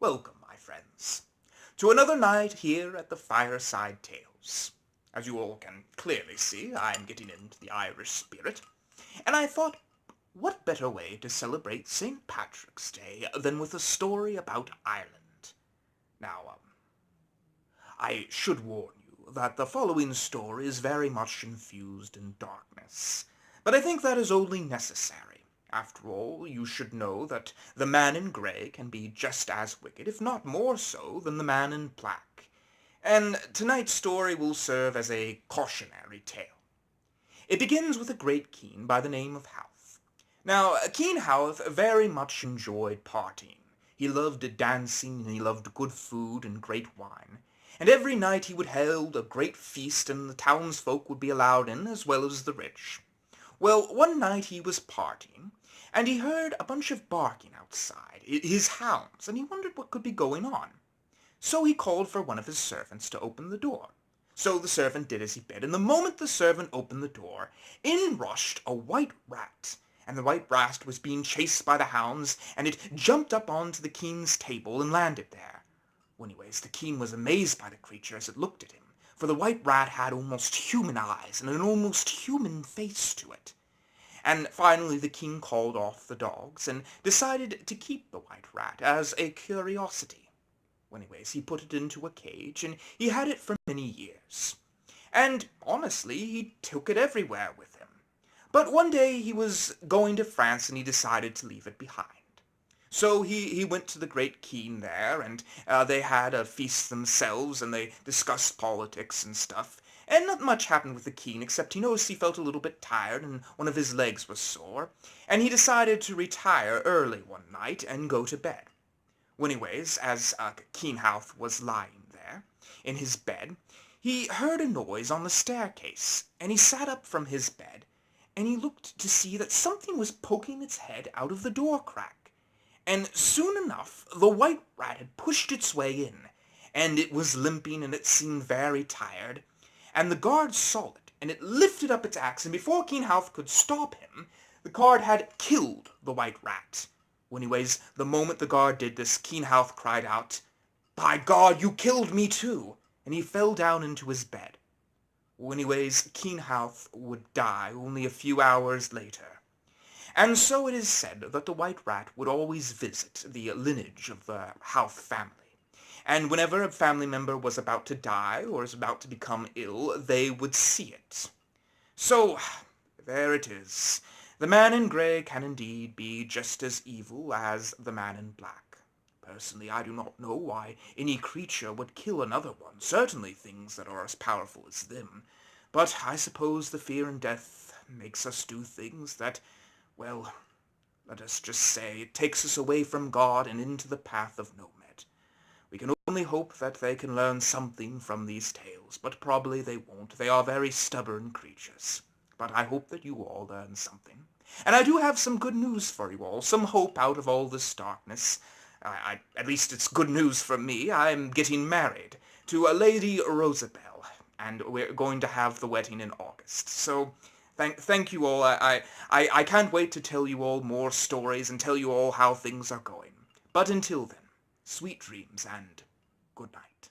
Welcome, my friends, to another night here at the Fireside Tales. As you all can clearly see, I'm getting into the Irish spirit, and I thought, what better way to celebrate St. Patrick's Day than with a story about Ireland? Now, I should warn you that the following story is very much infused in darkness, but I think that is only necessary. After all, you should know that the man in grey can be just as wicked, if not more so, than the man in black. And tonight's story will serve as a cautionary tale. It begins with a great king by the name of Howeth. Now, King Howeth very much enjoyed partying. He loved dancing, and he loved good food and great wine. And every night he would hold a great feast, and the townsfolk would be allowed in, as well as the rich. Well, one night he was partying, and he heard a bunch of barking outside, his hounds, and he wondered what could be going on. So he called for one of his servants to open the door. So the servant did as he bid, and the moment the servant opened the door, in rushed a white rat. And the white rat was being chased by the hounds, and it jumped up onto the king's table and landed there. Well, anyways, the king was amazed by the creature as it looked at him, for the white rat had almost human eyes and an almost human face to it. And finally the king called off the dogs and decided to keep the white rat as a curiosity. Well, anyways, he put it into a cage, and he had it for many years. And honestly, he took it everywhere with him. But one day he was going to France, and he decided to leave it behind. So he went to the great king there, and they had a feast themselves, and they discussed politics and stuff. And not much happened with the king, except he noticed he felt a little bit tired, and one of his legs was sore, and he decided to retire early one night and go to bed. Well, anyways, as King Howeth was lying there in his bed, he heard a noise on the staircase, and he sat up from his bed, and he looked to see that something was poking its head out of the door crack. And soon enough, the white rat had pushed its way in, and it was limping, and it seemed very tired. And the guard saw it, and it lifted up its axe, and before King Howeth could stop him, the guard had killed the white rat. Well, anyways, the moment the guard did this, King Howeth cried out, "By God, you killed me too!" And he fell down into his bed. Well, anyways, King Howeth would die only a few hours later. And so it is said that the white rat would always visit the lineage of the Howeth family. And whenever a family member was about to die or was about to become ill, they would see it. So, there it is. The man in grey can indeed be just as evil as the man in black. Personally, I do not know why any creature would kill another one, certainly things that are as powerful as them. But I suppose the fear in death makes us do things that, well, let us just say, it takes us away from God and into the path of no. We can only hope that they can learn something from these tales, but probably they won't. They are very stubborn creatures. But I hope that you all learn something. And I do have some good news for you all, some hope out of all this darkness. At least it's good news for me. I'm getting married to a Lady Rosabelle, and we're going to have the wedding in August. So thank you all. I can't wait to tell you all more stories and tell you all how things are going. But until then, sweet dreams and good night.